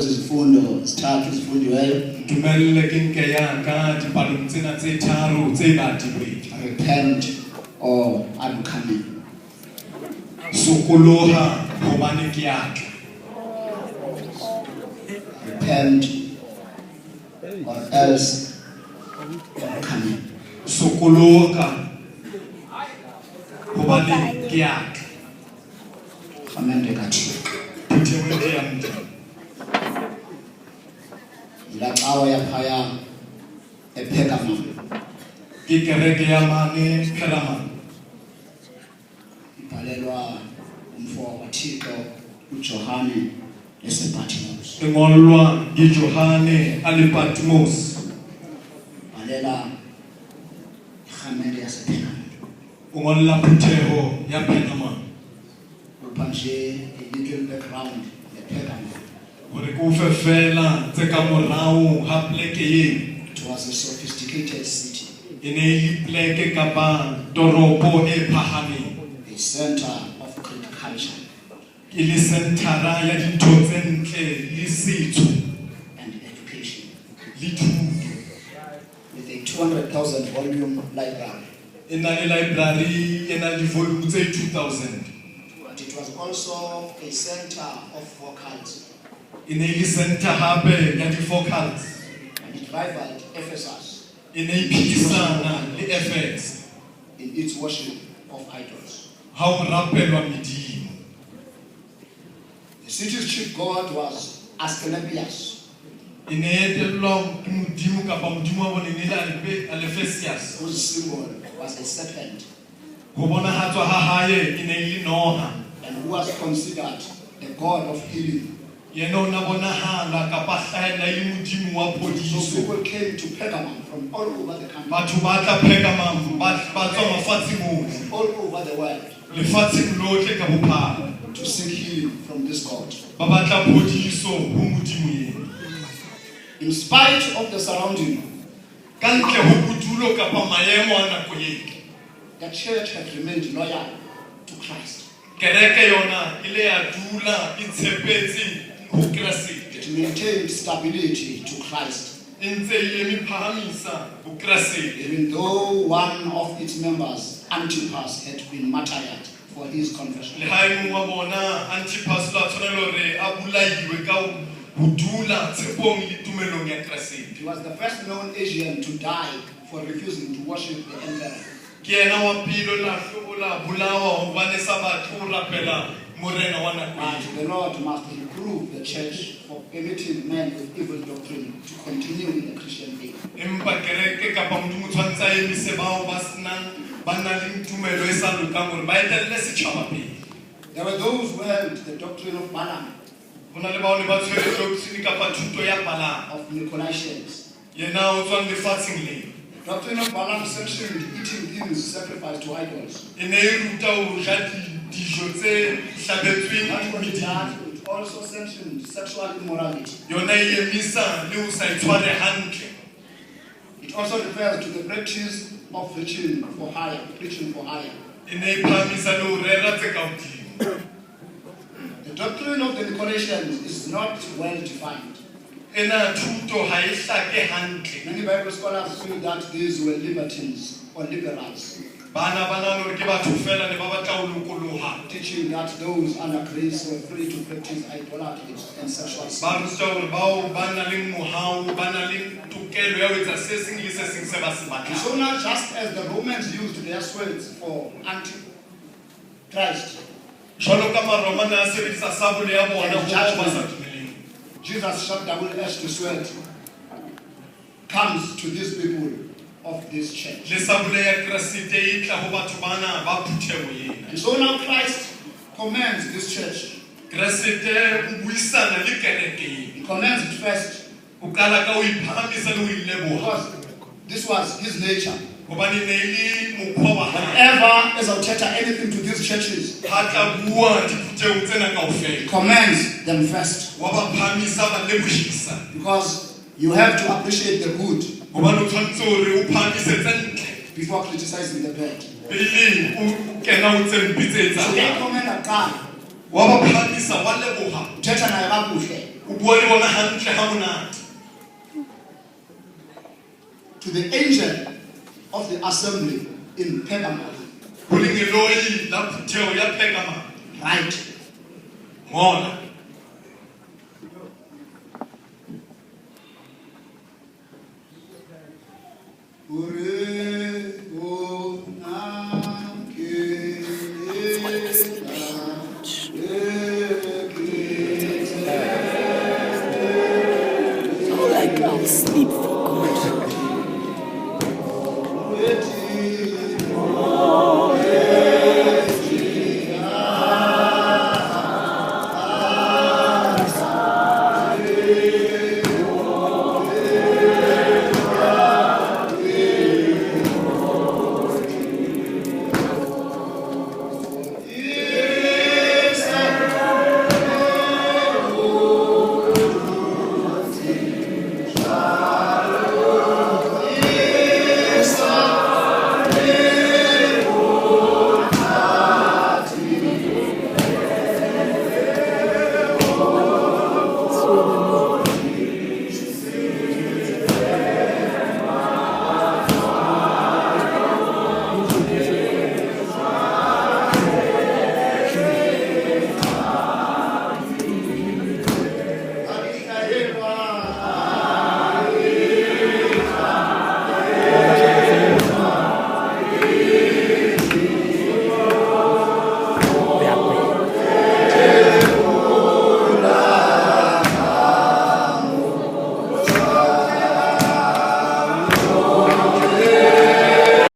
izifundo sithathu ezifundiweyo. Dumelle ke nke ya ka dipalong tsena tse tharo tse badilweng. Repent or I'm coming. Sokoloha hobane ke a tla. Repent or else I'm coming. Sokoloha hobane ke a tla. Kgamende ka Thixo. Phuthelwe ya Modimo. La cawa ya phaya ePergama. Ke kereke ya mane Pergamon. Ibhalelwa umfo kaThixo uJohane lesePatmos. Engolwa yiJohane ale Patmos. Balela kgamende yasePergama. Ungolla phutheho ya Pergamon. Upanje a little background ePergama. Hore ko fefela tse ka morao ha pleke ye. It was a sophisticated city, Ene le pleke kapa toropo e phahameng. a center of Greek culture Ke le centera ya dintho tse ntle le setso and education, le thuto. with a 200,000 volume library. Ena le library ena le volume tse 2000. But it was also a center of vocals, Ene le center hape ya di-focals. and it rivaled Ephesus Ene iphikisana le Ephesus in its worship of idols. ha o rapelwa medimo. The city's chief god was Asclepius, Ene etellwa ke modimo kapa modimo wa bone ne le Ephesus. whose symbol was a serpent, Ho bonahatswa ha hae ene le noha. and who was considered the god of healing. Yena o na bonahala kapa hlahella le modimo wa So phodiso. people came to Pergamum from all over the country, Batho ba tla Pergamon ba tswa mafatsheng ohle. all over the world, Lefatsheng lohle ka bophara. to seek healing from this god. Ba batla phodiso ho modimo ena. In spite of the surrounding, Ka ntle ho bodulo kapa maemo a nako eo. the church had remained loyal to Christ. Kereke yona ile ya dula e tshepetse ho Keresete. It maintained stability to Christ, E ntse e eme phahamisa ho Keresete. even though one of its members, Antipas, had been martyred for his confession. Le ha e mong wa bona Antipas la tshwanela hore a bolaiwe ka ho dula tshepong le tumelong ya Keresete. He was the first known Asian to die for refusing to worship the emperor. Ke yena wa pele la hlobola bolawa hobane sa batho o rapela morena wa nako But eo. the Lord must reprove the church for permitting men with evil doctrine to continue in the Christian faith. Empa kereke kapa modimo tshwantse a emise bao ba na le tumelo e sa lokang hore ba etelle setjhaba pele. There were those who held the doctrine of Balaam, Ho na le bao ne ba tshwere doctrine kapa thuto ya Balaam. of Nicolaitans. Yena o tswang lefatsheng lena. The doctrine of Balaam sanctioned eating things sacrificed to idols. E ne e ruta ho ja dijo tse hlabetsweng Not only medimo. that, it also sanctioned sexual immorality. Yona e emisa le ho sa itshware hantle. It also refers to the practice of preaching for hire. E ne e phahamisa le ho rera tse ka hodimo. The doctrine of the Nicolaitans is not well defined. Ena thuto ha e hlake hantle. Many Bible scholars feel that these were libertines or liberals, Bana hore ke batho fela ne ba batla ho lokoloha. teaching that those under grace were free to practice idolatry and sexual Ba sin. ruta hore bao ba na le mohau, ba na le tokelo ya ho etsa se seng le se seng se ba se And batlang. so now, just as the Romans used their swords for anti-Christ, Jwalo ka Maroma a sebedisa sabole ya bona ho batho ba sa dumeleng. Jesus' sharp double-edged sword comes to these people of this church. Le sabole ya Keresete e tla ho batho bana ba phutheho ena. And so now Christ commands this church. Keresete o buisana le kereke ena. He commands it first O kala ka ho iphahamisa le ho ileboha. because this was his nature. Hobane ne e le mokhwa wa hae. Whenever Exaltata anything to these churches, Ha tla bua diphuthehong tsena he kaofela. commands them first. Wa ba phahamisa ba lebohisa. Because you have to appreciate the good Hobane o tshwanetse hore o phahamisetse ntle. before criticizing the bad. Pele o kena ho tse mpe tse So they etsang. command a guy, Wa ba phahamisa wa leboha. uthetha naye kakuhle, O o bua le bona hantle ha monate. To the angel of the assembly in Pergamum, Ho lengeloi la phuthego ya Pergamum, write, ngola, Like I'll sleep.